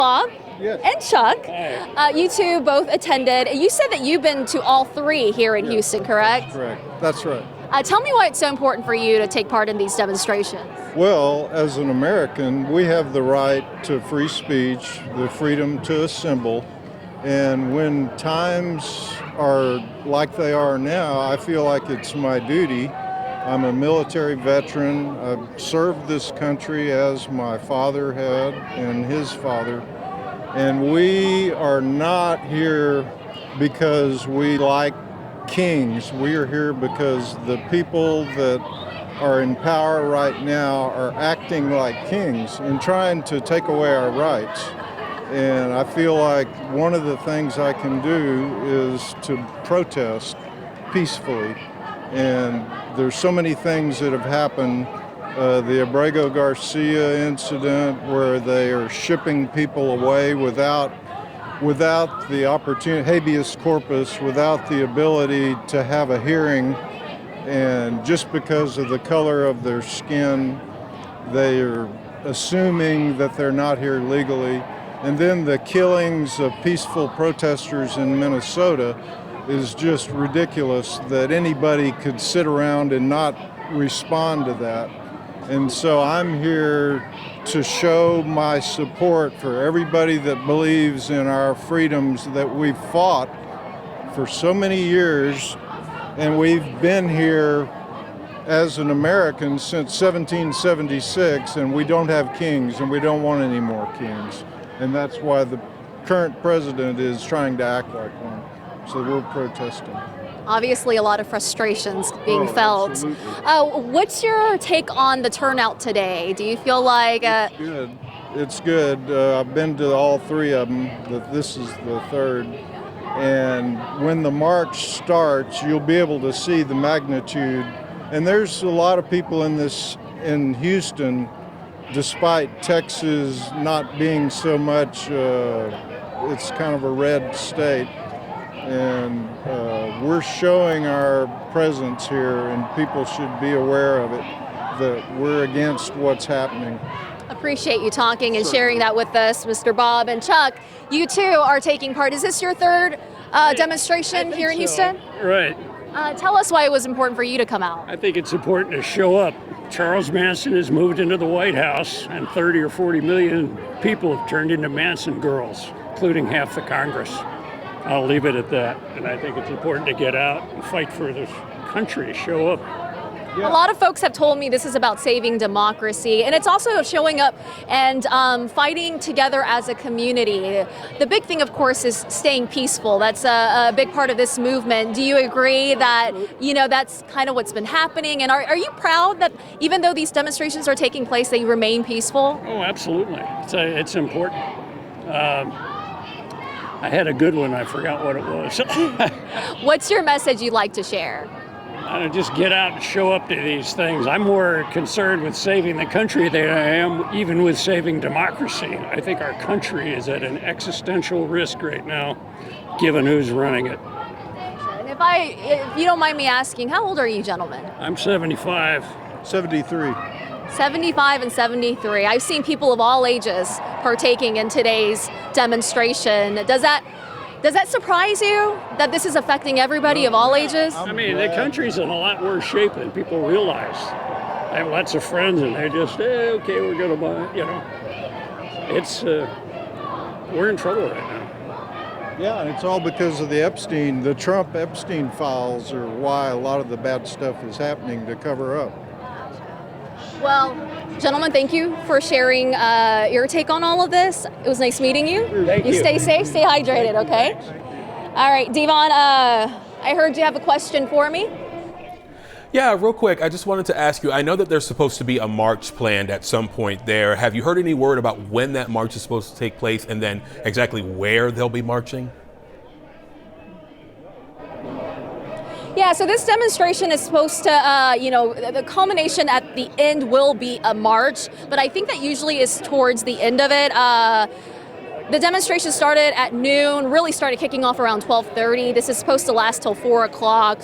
Bob Yes. and Chuck. Hi. You two both attended. You said that you've been to all three here in Yes, Houston, correct? That's correct. That's right. Tell me why it's so important for you to take part in these demonstrations. Well, as an American, we have the right to free speech, the freedom to assemble. And when times are like they are now, I feel like it's my duty. I'm a military veteran. I've served this country as my father had and his father. And we are not here because we like kings. We are here because the people that are in power right now are acting like kings and trying to take away our rights. And I feel like one of the things I can do is to protest peacefully. And there's so many things that have happened. The Abrego Garcia incident, where they are shipping people away without the opportunity, habeas corpus, without the ability to have a hearing, and just because of the color of their skin, they are assuming that they're not here legally. And then the killings of peaceful protesters in Minnesota is just ridiculous that anybody could sit around and not respond to that. And so I'm here to show my support for everybody that believes in our freedoms that we've fought for so many years. And we've been here as an American since 1776, and we don't have kings, and we don't want any more kings. And that's why the current president is trying to act like one. So we're protesting. Obviously, a lot of frustrations being felt. Absolutely. What's your take on the turnout today? Do you feel like... It's good. It's good. I've been to all three of them. This is the third. And when the march starts, you'll be able to see the magnitude. And there's a lot of people in Houston, despite Texas not being so much, it's kind of a red state. And we're showing our presence here, and people should be aware of it, that we're against what's happening. Appreciate you talking and sharing that with us, Mr. Bob. And Chuck, you too are taking part. Is this your third demonstration here in Houston? Right. Tell us why it was important for you to come out. I think it's important to show up. Charles Manson has moved into the White House, and 30 or 40 million people have turned into Manson girls, including half the Congress. I'll leave it at that. And I think it's important to get out and fight for this country, show up. Yeah. A lot of folks have told me this is about saving democracy, and it's also showing up and fighting together as a community. The big thing, of course, is staying peaceful. That's a big part of this movement. Do you agree that, that's kind of what's been happening? And are you proud that even though these demonstrations are taking place, they remain peaceful? Oh, absolutely. It's important. I had a good one. I forgot what it was. What's your message you'd like to share? Just get out and show up to these things. I'm more concerned with saving the country than I am even with saving democracy. I think our country is at an existential risk right now, given who's running it. And if you don't mind me asking, how old are you, gentlemen? I'm 75. 73. 75 and 73. I've seen people of all ages partaking in today's demonstration. Does that surprise you that this is affecting everybody of all ages? I mean, the country's in a lot worse shape than people realize. I have lots of friends, and they're just, okay, we're going to buy, It's, we're in trouble right now. Yeah, and it's all because of the Trump Epstein files are why a lot of the bad stuff is happening to cover up. Well, gentlemen, thank you for sharing your take on all of this. It was nice meeting you. Thank you. Stay safe, stay hydrated, okay? All right, Devon, I heard you have a question for me. Yeah, real quick, I just wanted to ask you, I know that there's supposed to be a march planned at some point there. Have you heard any word about when that march is supposed to take place and then exactly where they'll be marching? Yeah, so this demonstration is supposed to, the culmination at the end will be a march, but I think that usually is towards the end of it. The demonstration started at noon, really started kicking off around 12:30. This is supposed to last till 4 o'clock.